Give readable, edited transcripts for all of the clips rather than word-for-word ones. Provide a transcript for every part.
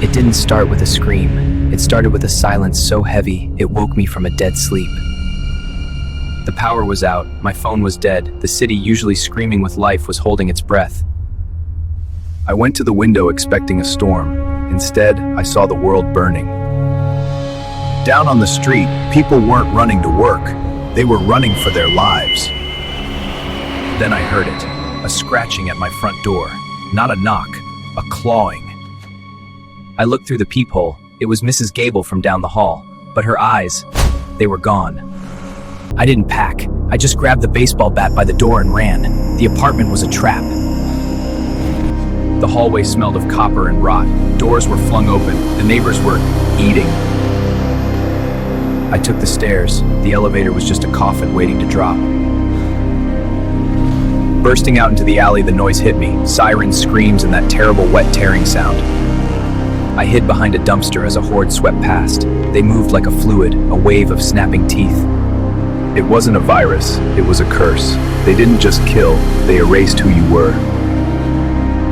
It didn't start with a scream. It started with a silence so heavy, it woke me from a dead sleep. The power was out, my phone was dead, the city usually screaming with life was holding its breath. I went to the window expecting a storm. Instead, I saw the world burning. Down on the street, people weren't running to work. They were running for their lives. Then I heard it, a scratching at my front door. Not a knock, a clawing. I looked through the peephole. It was Mrs. Gable from down the hall, but her eyes, they were gone. I didn't pack. I just grabbed the baseball bat by the door and ran. The apartment was a trap. The hallway smelled of copper and rot. Doors were flung open. The neighbors were eating. I took the stairs. The elevator was just a coffin waiting to drop. Bursting out into the alley, the noise hit me. Sirens, screams, and that terrible wet tearing sound. I hid behind a dumpster as a horde swept past. They moved like a fluid, a wave of snapping teeth. It wasn't a virus, it was a curse. They didn't just kill, they erased who you were.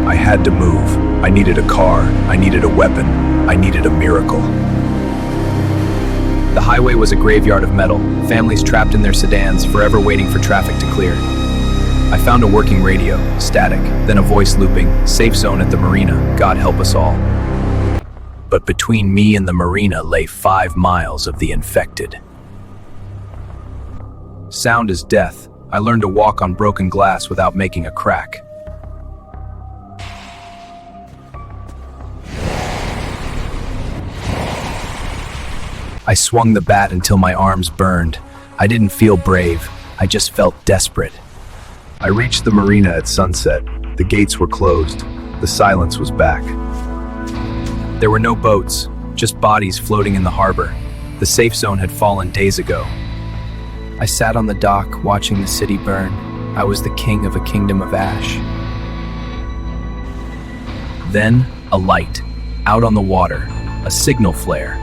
I had to move. I needed a car, I needed a weapon, I needed a miracle. The highway was a graveyard of metal, families trapped in their sedans, forever waiting for traffic to clear. I found a working radio, static, then a voice looping, safe zone at the marina, God help us all. But between me and the marina lay 5 miles of the infected. Sound is death. I learned to walk on broken glass without making a crack. I swung the bat until my arms burned. I didn't feel brave. I just felt desperate. I reached the marina at sunset. The gates were closed. The silence was back. There were no boats, just bodies floating in the harbor. The safe zone had fallen days ago. I sat on the dock, watching the city burn. I was the king of a kingdom of ash. Then, a light. Out on the water. A signal flare.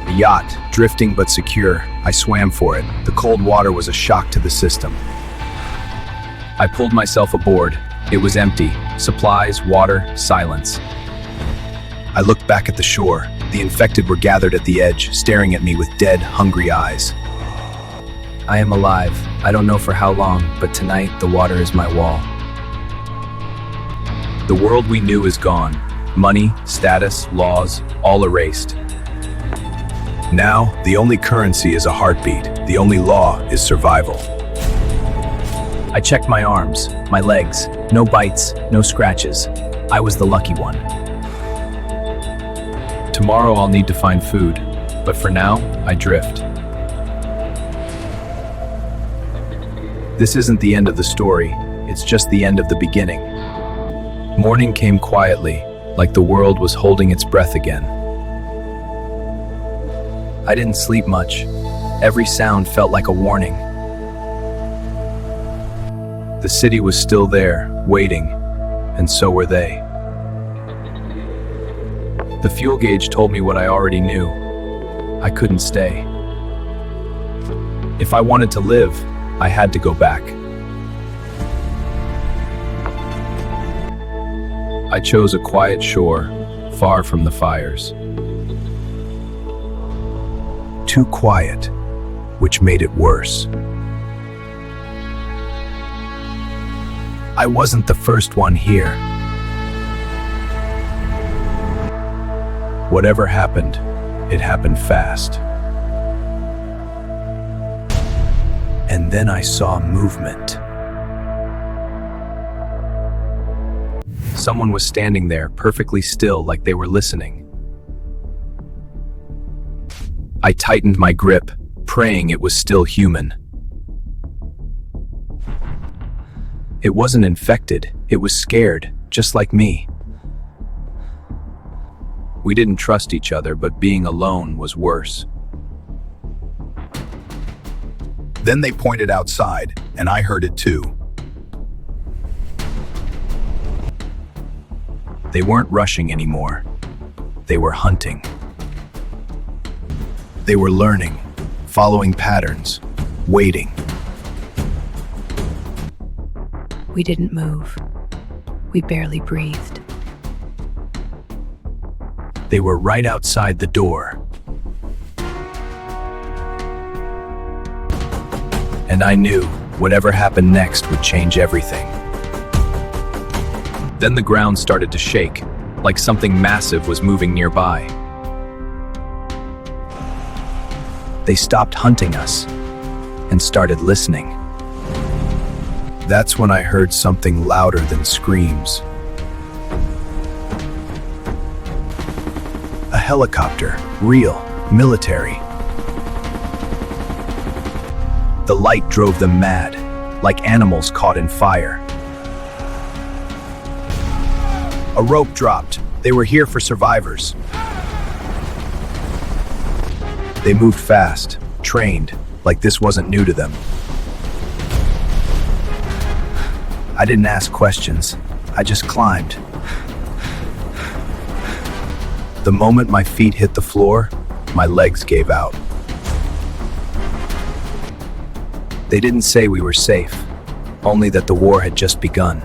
A yacht, drifting but secure. I swam for it. The cold water was a shock to the system. I pulled myself aboard. It was empty. Supplies, water, silence. I looked back at the shore. The infected were gathered at the edge, staring at me with dead, hungry eyes. I am alive. I don't know for how long, but tonight the water is my wall. The world we knew is gone. Money, status, laws, all erased. Now, the only currency is a heartbeat. The only law is survival. I checked my arms, my legs. No bites, no scratches. I was the lucky one. Tomorrow I'll need to find food, but for now, I drift. This isn't the end of the story, it's just the end of the beginning. Morning came quietly, like the world was holding its breath again. I didn't sleep much. Every sound felt like a warning. The city was still there, waiting, and so were they. The fuel gauge told me what I already knew. I couldn't stay. If I wanted to live, I had to go back. I chose a quiet shore, far from the fires. Too quiet, which made it worse. I wasn't the first one here. Whatever happened, it happened fast. And then I saw movement. Someone was standing there, perfectly still, like they were listening. I tightened my grip, praying it was still human. It wasn't infected, it was scared, just like me. We didn't trust each other, but being alone was worse. Then they pointed outside, and I heard it too. They weren't rushing anymore. They were hunting. They were learning, following patterns, waiting. We didn't move. We barely breathed. They were right outside the door. And I knew whatever happened next would change everything. Then the ground started to shake, like something massive was moving nearby. They stopped hunting us and started listening. That's when I heard something louder than screams. A helicopter, real, military. The light drove them mad, like animals caught in fire. A rope dropped. They were here for survivors. They moved fast, trained, like this wasn't new to them. I didn't ask questions. I just climbed. The moment my feet hit the floor, my legs gave out. They didn't say we were safe, only that the war had just begun.